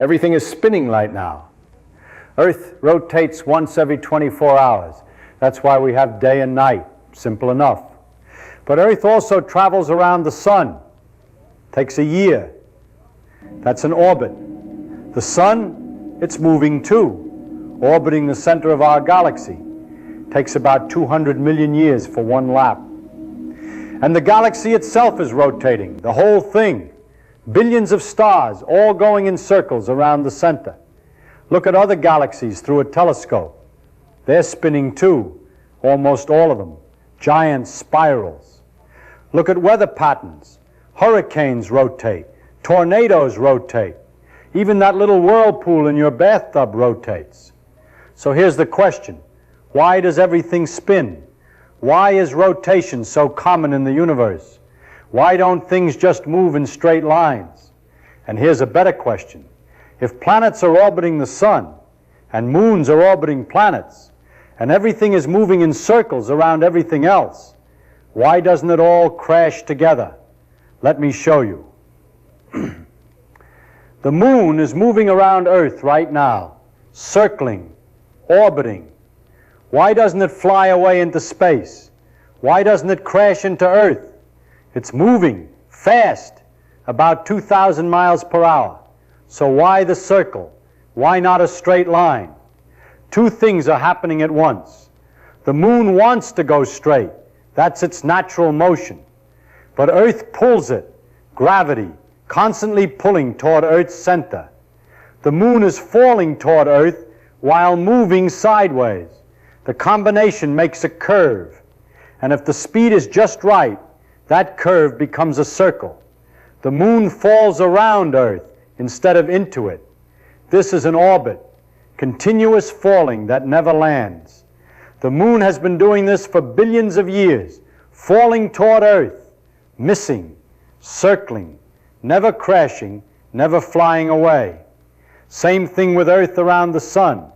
Everything is spinning right now. Earth rotates once every 24 hours. That's why we have day and night. Simple enough. But Earth also travels around the sun. Takes a year. That's an orbit. The sun, it's moving too, orbiting the center of our galaxy. Takes about 200 million years for one lap. And the galaxy itself is rotating, the whole thing. Billions of stars all going in circles around the center. Look at other galaxies through a telescope. They're spinning too, almost all of them, giant spirals. Look at weather patterns. Hurricanes rotate, tornadoes rotate. Even that little whirlpool in your bathtub rotates. So here's the question. Why does everything spin? Why is rotation so common in the universe? Why don't things just move in straight lines? And here's a better question. If planets are orbiting the sun, and moons are orbiting planets, and everything is moving in circles around everything else, why doesn't it all crash together? Let me show you. The moon is moving around Earth right now, circling, orbiting. Why doesn't it fly away into space? Why doesn't it crash into Earth? It's moving fast, about 2,000 miles per hour. So why the circle? Why not a straight line? Two things are happening at once. The moon wants to go straight. That's its natural motion. But Earth pulls it, gravity, constantly pulling toward Earth's center. The moon is falling toward Earth while moving sideways. The combination makes a curve. And if the speed is just right, that curve becomes a circle. The moon falls around Earth instead of into it. This is an orbit, continuous falling that never lands. The moon has been doing this for billions of years, falling toward Earth, missing, circling, never crashing, never flying away. Same thing with Earth around the sun.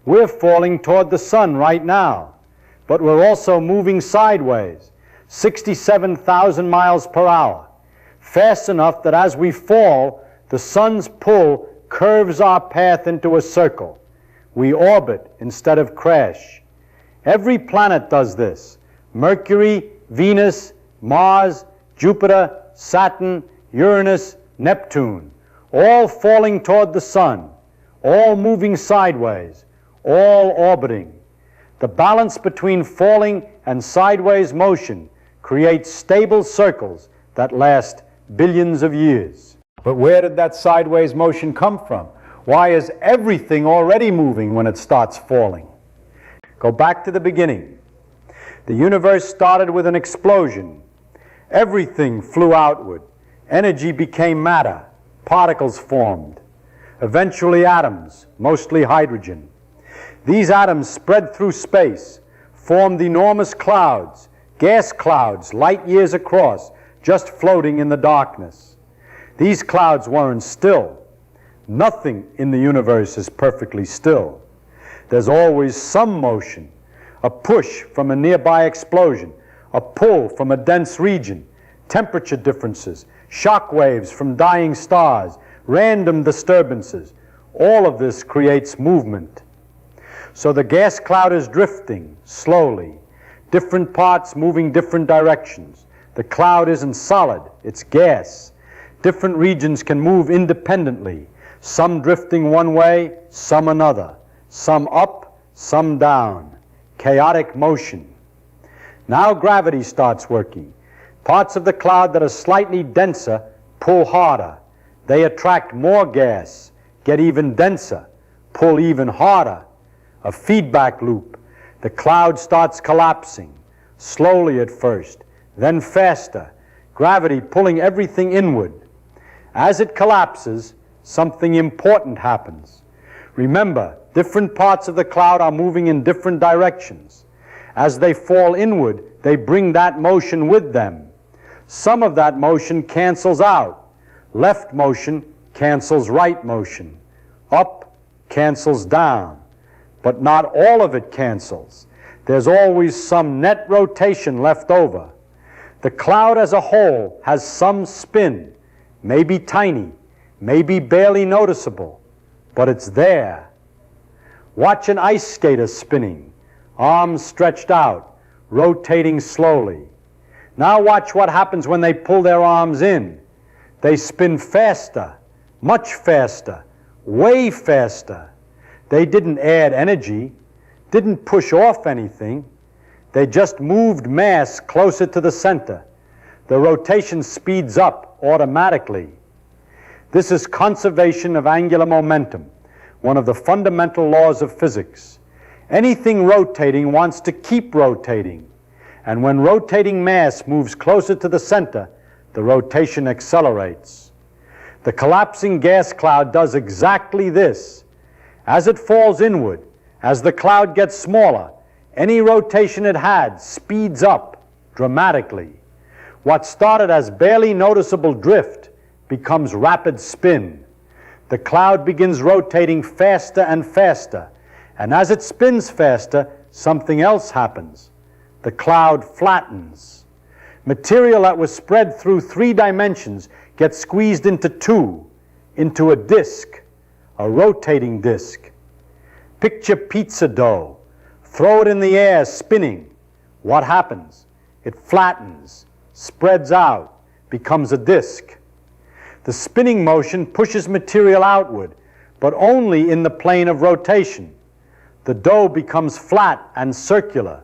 We're falling toward the sun right now, but we're also moving sideways, 67,000 miles per hour, fast enough that as we fall, the sun's pull curves our path into a circle. We orbit instead of crash. Every planet does this. Mercury, Venus, Mars, Jupiter, Saturn, Uranus, Neptune, all falling toward the sun, all moving sideways, all orbiting. The balance between falling and sideways motion creates stable circles that last billions of years. But where did that sideways motion come from? Why is everything already moving when it starts falling? Go back to the beginning. The universe started with an explosion. Everything flew outward. Energy became matter. Particles formed. Eventually atoms, mostly hydrogen. These atoms spread through space, formed enormous clouds, gas clouds light years across, just floating in the darkness. These clouds weren't still. Nothing in the universe is perfectly still. There's always some motion, a push from a nearby explosion, a pull from a dense region, temperature differences, shock waves from dying stars, random disturbances. All of this creates movement. So the gas cloud is drifting slowly, different parts moving different directions. The cloud isn't solid, it's gas. Different regions can move independently, some drifting one way, some another, some up, some down. Chaotic motion. Now gravity starts working. Parts of the cloud that are slightly denser pull harder. They attract more gas, get even denser, pull even harder. A feedback loop. The cloud starts collapsing, slowly at first, then faster, gravity pulling everything inward. As it collapses, something important happens. Remember, different parts of the cloud are moving in different directions. As they fall inward, they bring that motion with them. Some of that motion cancels out. Left motion cancels right motion. Up cancels down. But not all of it cancels. There's always some net rotation left over. The cloud as a whole has some spin, maybe tiny, maybe barely noticeable, but it's there. Watch an ice skater spinning, arms stretched out, rotating slowly. Now watch what happens when they pull their arms in. They spin faster, much faster, way faster. They didn't add energy, didn't push off anything. They just moved mass closer to the center. The rotation speeds up automatically. This is conservation of angular momentum, one of the fundamental laws of physics. Anything rotating wants to keep rotating, and when rotating mass moves closer to the center, the rotation accelerates. The collapsing gas cloud does exactly this. As it falls inward, as the cloud gets smaller, any rotation it had speeds up dramatically. What started as barely noticeable drift becomes rapid spin. The cloud begins rotating faster and faster, and as it spins faster, something else happens. The cloud flattens. Material that was spread through 3 dimensions gets squeezed into 2, into a disk, a rotating disk. Picture pizza dough. Throw it in the air, spinning. What happens? It flattens, spreads out, becomes a disk. The spinning motion pushes material outward, but only in the plane of rotation. The dough becomes flat and circular.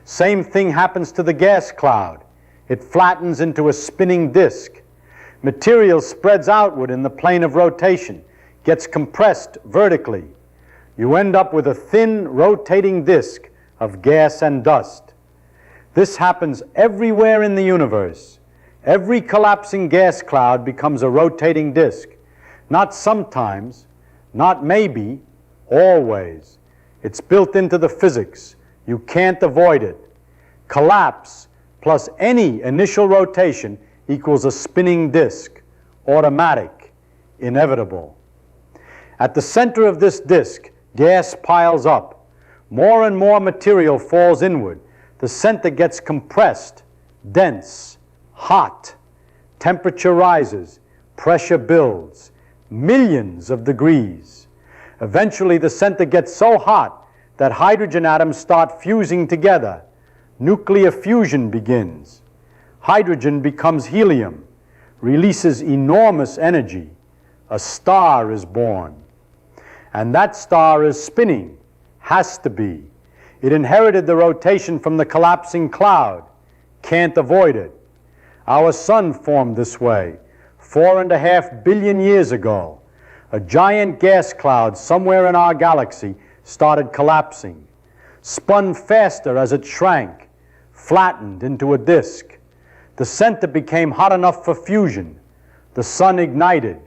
Same thing happens to the gas cloud. It flattens into a spinning disk. Material spreads outward in the plane of rotation, gets compressed vertically. You end up with a thin, rotating disk of gas and dust. This happens everywhere in the universe. Every collapsing gas cloud becomes a rotating disk. Not sometimes, not maybe, always. It's built into the physics. You can't avoid it. Collapse plus any initial rotation equals a spinning disk, automatic, inevitable. At the center of this disk, gas piles up. More and more material falls inward. The center gets compressed, dense, hot. Temperature rises, pressure builds, millions of degrees. Eventually the center gets so hot that hydrogen atoms start fusing together. Nuclear fusion begins. Hydrogen becomes helium, releases enormous energy. A star is born. And that star is spinning, has to be. It inherited the rotation from the collapsing cloud, can't avoid it. Our sun formed this way 4.5 billion years ago. A giant gas cloud somewhere in our galaxy started collapsing, spun faster as it shrank, flattened into a disk. The center became hot enough for fusion. The sun ignited,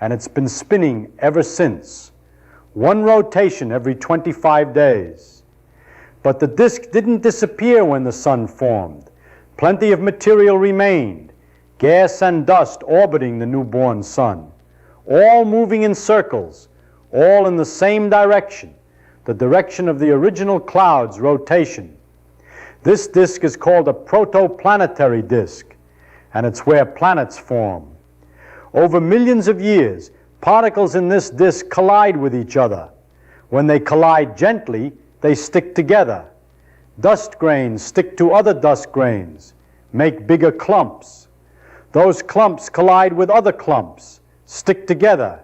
and it's been spinning ever since. One rotation every 25 days. But the disk didn't disappear when the sun formed. Plenty of material remained, gas and dust orbiting the newborn sun, all moving in circles, all in the same direction, the direction of the original cloud's rotation. This disk is called a protoplanetary disk, and it's where planets form. Over millions of years, particles in this disk collide with each other. When they collide gently, they stick together. Dust grains stick to other dust grains, make bigger clumps. Those clumps collide with other clumps, stick together,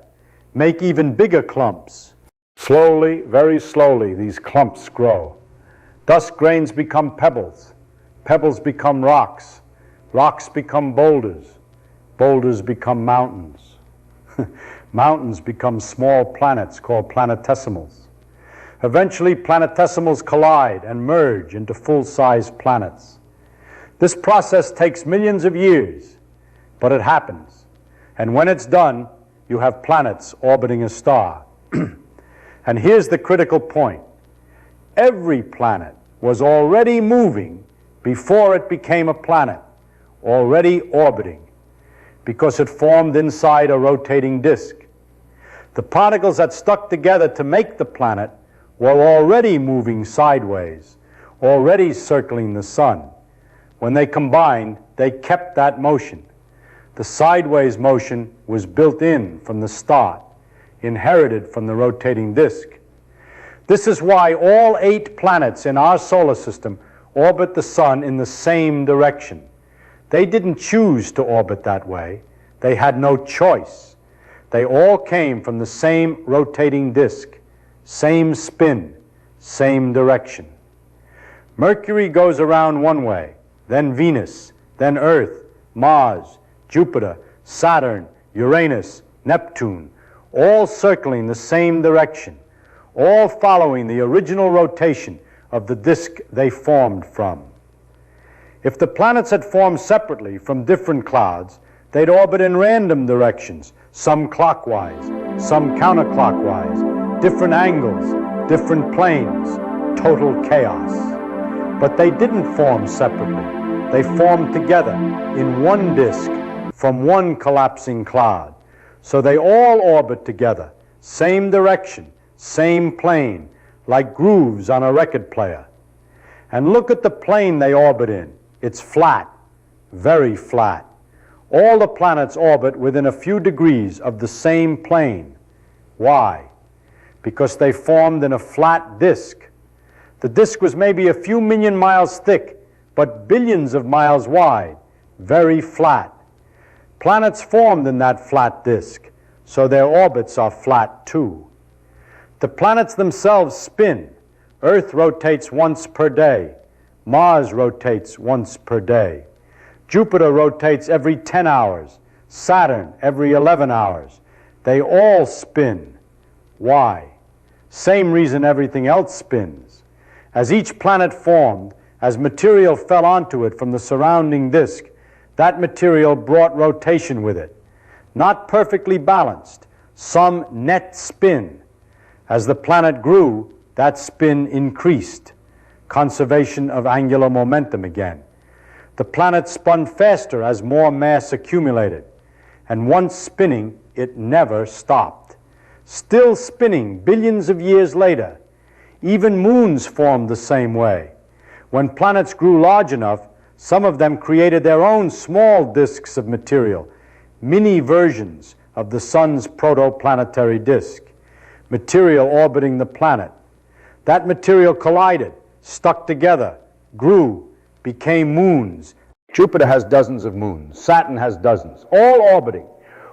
make even bigger clumps. Slowly, very slowly, these clumps grow. Dust grains become pebbles. Pebbles become rocks. Rocks become boulders. Boulders become mountains. Mountains become small planets called planetesimals. Eventually, planetesimals collide and merge into full-sized planets. This process takes millions of years, but it happens. And when it's done, you have planets orbiting a star. And here's the critical point. Every planet was already moving before it became a planet, already orbiting, because it formed inside a rotating disk. The particles that stuck together to make the planet were already moving sideways, already circling the sun. When they combined, they kept that motion. The sideways motion was built in from the start, inherited from the rotating disk. This is why all 8 planets in our solar system orbit the sun in the same direction. They didn't choose to orbit that way. They had no choice. They all came from the same rotating disk, same spin, same direction. Mercury goes around one way, then Venus, then Earth, Mars, Jupiter, Saturn, Uranus, Neptune, all circling the same direction, all following the original rotation of the disk they formed from. If the planets had formed separately from different clouds, they'd orbit in random directions, some clockwise, some counterclockwise, different angles, different planes, total chaos. But they didn't form separately. They formed together in one disk from one collapsing cloud. So they all orbit together, same direction, same plane, like grooves on a record player. And look at the plane they orbit in. It's flat, very flat. All the planets orbit within a few degrees of the same plane. Why? Because they formed in a flat disk. The disk was maybe a few million miles thick, but billions of miles wide, very flat. Planets formed in that flat disk, so their orbits are flat too. The planets themselves spin. Earth rotates once per day. Mars rotates once per day. Jupiter rotates every 10 hours. Saturn every 11 hours. They all spin. Why? Same reason everything else spins. As each planet formed, as material fell onto it from the surrounding disk, that material brought rotation with it. Not perfectly balanced, some net spin. As the planet grew, that spin increased. Conservation of angular momentum again. The planet spun faster as more mass accumulated. And once spinning, it never stopped. Still spinning billions of years later. Even moons formed the same way. When planets grew large enough, some of them created their own small disks of material, mini versions of the sun's protoplanetary disk, material orbiting the planet. That material collided, stuck together, grew, became moons. Jupiter has dozens of moons. Saturn has dozens, all orbiting,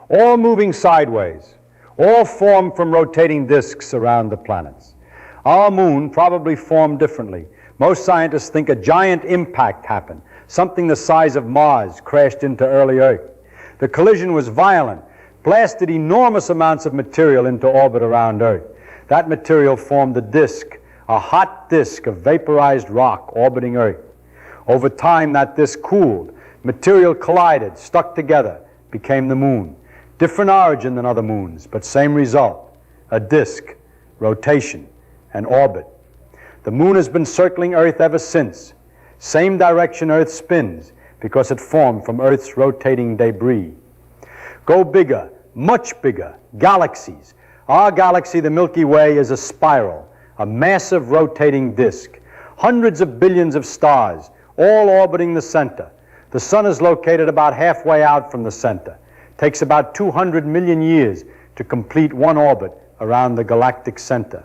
all moving sideways, all formed from rotating disks around the planets. Our moon probably formed differently. Most scientists think a giant impact happened. Something the size of Mars crashed into early Earth. The collision was violent, blasted enormous amounts of material into orbit around Earth. That material formed a disk, a hot disk of vaporized rock orbiting Earth. Over time, that disk cooled. Material collided, stuck together, became the moon. Different origin than other moons, but same result. A disk, rotation, and orbit. The moon has been circling Earth ever since. Same direction Earth spins, because it formed from Earth's rotating debris. Go bigger, much bigger, galaxies. Our galaxy, the Milky Way, is a spiral, a massive rotating disk. Hundreds of billions of stars, all orbiting the center. The sun is located about halfway out from the center. Takes about 200 million years to complete one orbit around the galactic center.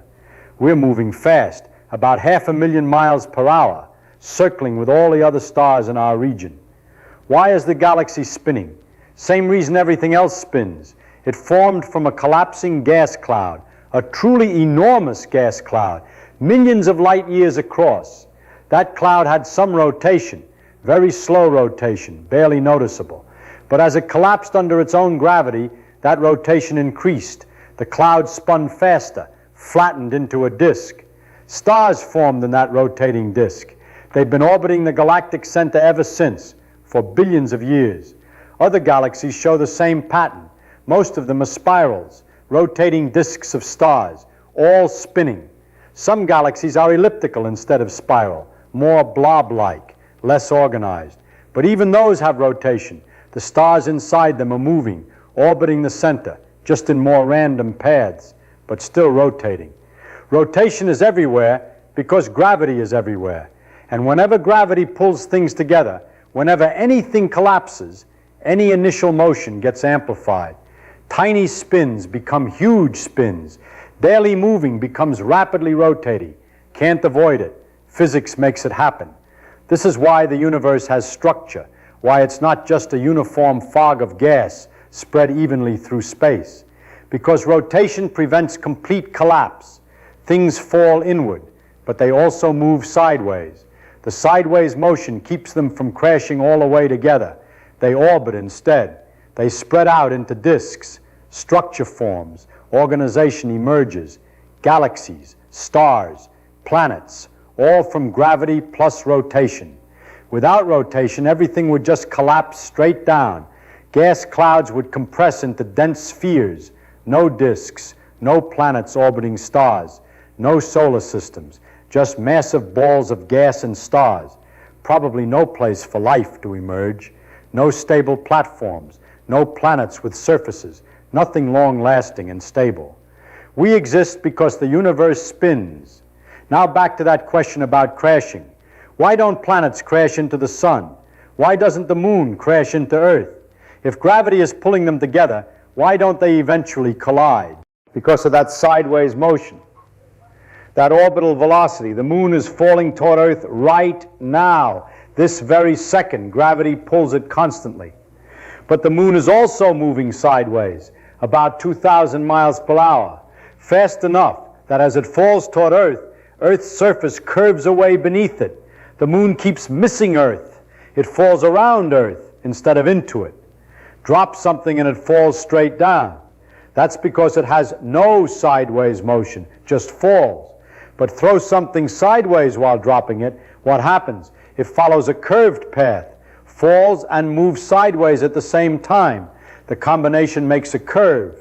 We're moving fast, about 500,000 miles per hour, circling with all the other stars in our region. Why is the galaxy spinning? Same reason everything else spins. It formed from a collapsing gas cloud, a truly enormous gas cloud, millions of light years across. That cloud had some rotation, very slow rotation, barely noticeable. But as it collapsed under its own gravity, that rotation increased. The cloud spun faster, flattened into a disk. Stars formed in that rotating disk. They've been orbiting the galactic center ever since, for billions of years. Other galaxies show the same pattern. Most of them are spirals, rotating disks of stars, all spinning. Some galaxies are elliptical instead of spiral, more blob-like, less organized. But even those have rotation. The stars inside them are moving, orbiting the center, just in more random paths, but still rotating. Rotation is everywhere because gravity is everywhere. And whenever gravity pulls things together, whenever anything collapses, Any initial motion gets amplified. Tiny spins become huge spins. Barely moving becomes rapidly rotating. Can't avoid it. Physics makes it happen. This is why the universe has structure, why it's not just a uniform fog of gas spread evenly through space. Because rotation prevents complete collapse. Things fall inward, but they also move sideways. The sideways motion keeps them from crashing all the way together. They orbit instead. They spread out into disks. Structure forms. Organization emerges. Galaxies, stars, planets, all from gravity plus rotation. Without rotation, everything would just collapse straight down. Gas clouds would compress into dense spheres. No disks, no planets orbiting stars, no solar systems, just massive balls of gas and stars. Probably no place for life to emerge. No stable platforms, no planets with surfaces, nothing long-lasting and stable. We exist because the universe spins. Now back to that question about crashing. Why don't planets crash into the sun? Why doesn't the moon crash into Earth? If gravity is pulling them together, why don't they eventually collide? Because of that sideways motion, that orbital velocity. The moon is falling toward Earth right now. This very second, gravity pulls it constantly. But the moon is also moving sideways, about 2,000 miles per hour, fast enough that as it falls toward Earth, Earth's surface curves away beneath it. The moon keeps missing Earth. It falls around Earth instead of into it. Drop something and it falls straight down. That's because it has no sideways motion, just falls. But throw something sideways while dropping it, what happens? It follows a curved path, falls and moves sideways at the same time. The combination makes a curve.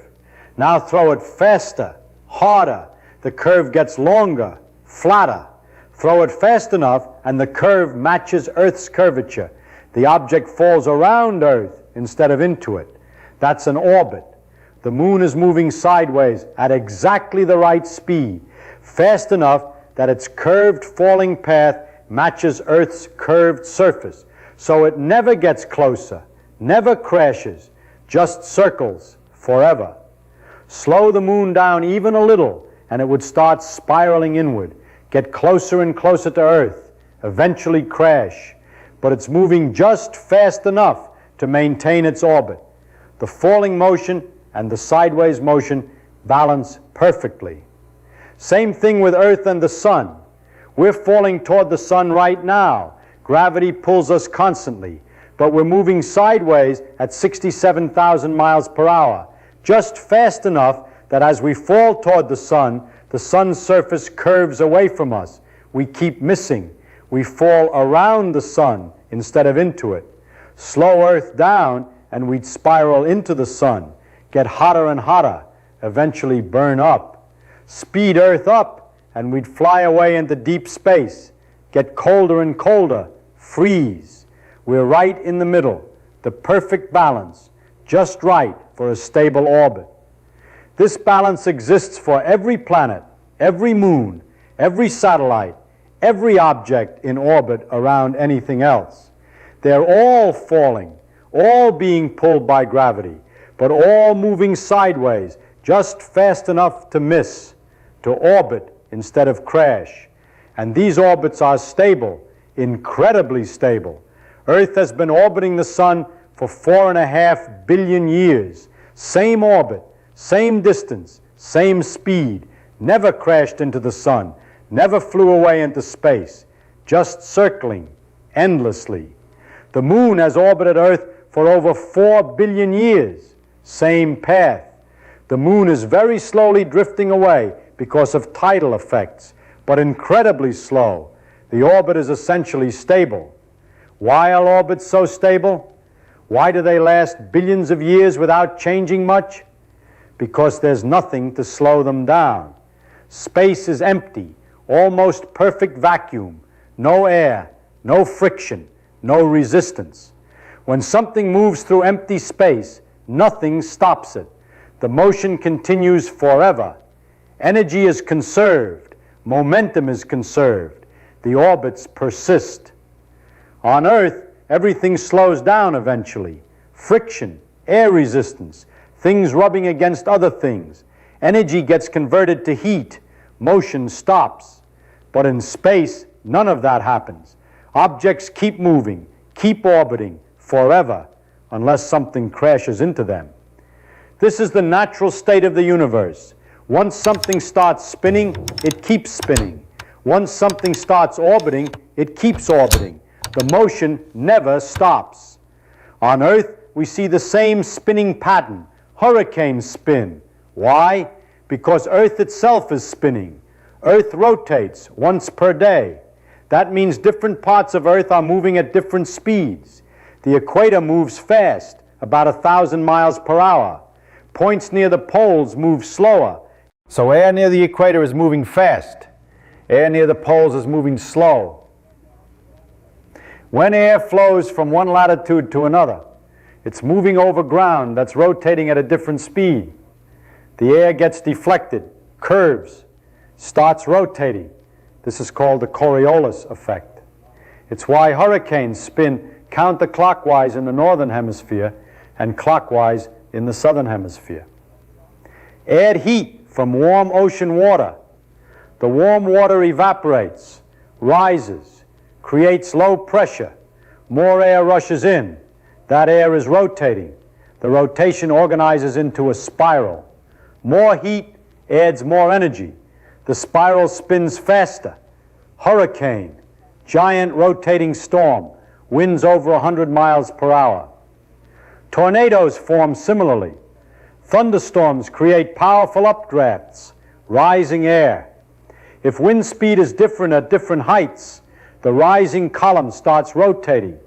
Now throw it faster, harder. The curve gets longer, flatter. Throw it fast enough and the curve matches Earth's curvature. The object falls around Earth instead of into it. That's an orbit. The moon is moving sideways at exactly the right speed, fast enough that its curved falling path matches Earth's curved surface. So it never gets closer, never crashes, just circles forever. Slow the moon down even a little and it would start spiraling inward, get closer and closer to Earth, eventually crash. But it's moving just fast enough to maintain its orbit. The falling motion and the sideways motion balance perfectly. Same thing with Earth and the sun. We're falling toward the sun right now. Gravity pulls us constantly, but we're moving sideways at 67,000 miles per hour, just fast enough that as we fall toward the sun's surface curves away from us. We keep missing. We fall around the sun instead of into it. Slow Earth down and we'd spiral into the sun, get hotter and hotter, eventually burn up. Speed Earth up and we'd fly away into deep space, get colder and colder, freeze. We're right in the middle, the perfect balance, just right for a stable orbit. This balance exists for every planet, every moon, every satellite, every object in orbit around anything else. They're all falling, all being pulled by gravity, but all moving sideways, just fast enough to miss, to orbit instead of crash. And these orbits are stable, incredibly stable. Earth has been orbiting the sun for 4.5 billion years. Same orbit, same distance, same speed, never crashed into the sun, never flew away into space, just circling endlessly. The moon has orbited Earth for over 4 billion years, same path. The moon is very slowly drifting away because of tidal effects, but incredibly slow. The orbit is essentially stable. Why are orbits so stable? Why do they last billions of years without changing much? Because there's nothing to slow them down. Space is empty, almost perfect vacuum, no air, no friction, no resistance. When something moves through empty space, nothing stops it. The motion continues forever. Energy is conserved. Momentum is conserved. The orbits persist. On Earth, everything slows down eventually, friction, air resistance, things rubbing against other things. Energy gets converted to heat. Motion stops. But in space, none of that happens. Objects keep moving, keep orbiting forever, unless something crashes into them. This is the natural state of the universe. Once something starts spinning, it keeps spinning. Once something starts orbiting, it keeps orbiting. The motion never stops. On Earth, we see the same spinning pattern. Hurricanes spin. Why? Because Earth itself is spinning. Earth rotates once per day. That means different parts of Earth are moving at different speeds. The equator moves fast, about 1,000 miles per hour. Points near the poles move slower. So air near the equator is moving fast. Air near the poles is moving slow. When air flows from one latitude to another, it's moving over ground that's rotating at a different speed. The air gets deflected, curves, starts rotating. This is called the Coriolis effect. It's why hurricanes spin counterclockwise in the northern hemisphere and clockwise in the southern hemisphere. Add heat from warm ocean water. The warm water evaporates, rises, creates low pressure. More air rushes in. That air is rotating. The rotation organizes into a spiral. More heat adds more energy. The spiral spins faster. Hurricane, giant rotating storm, winds over 100 miles per hour. Tornadoes form similarly. Thunderstorms create powerful updrafts, rising air. If wind speed is different at different heights, the rising column starts rotating.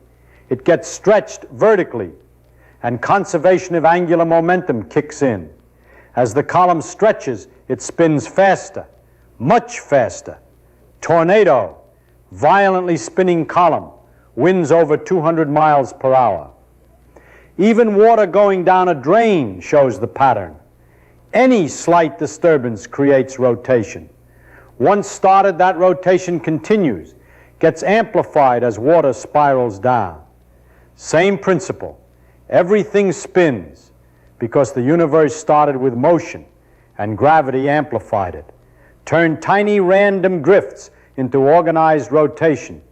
It gets stretched vertically, and conservation of angular momentum kicks in. As the column stretches, it spins faster, much faster. Tornado, violently spinning column, winds over 200 miles per hour. Even water going down a drain shows the pattern. Any slight disturbance creates rotation. Once started, that rotation continues, gets amplified as water spirals down. Same principle. Everything spins because the universe started with motion and gravity amplified it. Turned tiny random drifts into organized rotation.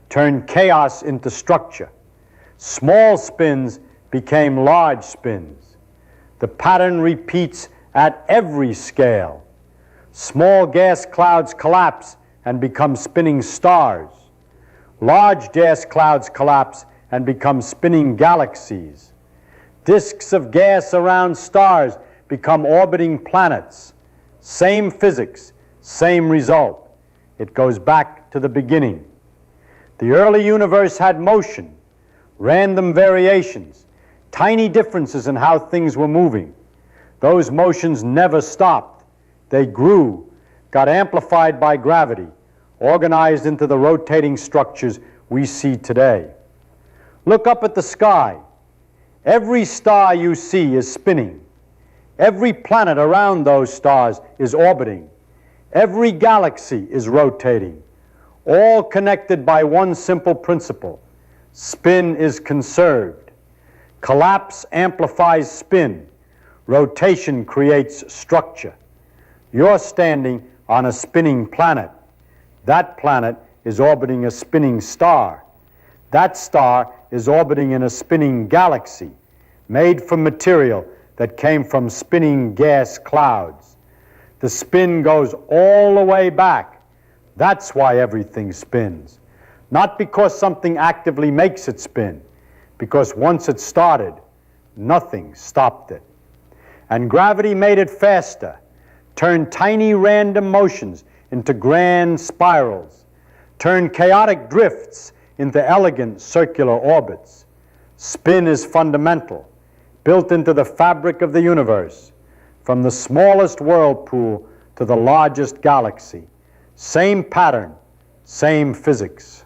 Turned chaos into structure. Small spins became large spins. The pattern repeats at every scale. Small gas clouds collapse and become spinning stars. Large gas clouds collapse and become spinning galaxies. Disks of gas around stars become orbiting planets. Same physics, same result. It goes back to the beginning. The early universe had motion, random variations, tiny differences in how things were moving. Those motions never stopped. They grew, got amplified by gravity, organized into the rotating structures we see today. Look up at the sky. Every star you see is spinning. Every planet around those stars is orbiting. Every galaxy is rotating, all connected by one simple principle. Spin is conserved. Collapse amplifies spin. Rotation creates structure. You're standing on a spinning planet. That planet is orbiting a spinning star. That star is orbiting in a spinning galaxy made from material that came from spinning gas clouds. The spin goes all the way back. That's why everything spins. Not because something actively makes it spin, because once it started, nothing stopped it. And gravity made it faster, turned tiny random motions into grand spirals, turned chaotic drifts into elegant circular orbits. Spin is fundamental, built into the fabric of the universe, from the smallest whirlpool to the largest galaxy. Same pattern, same physics.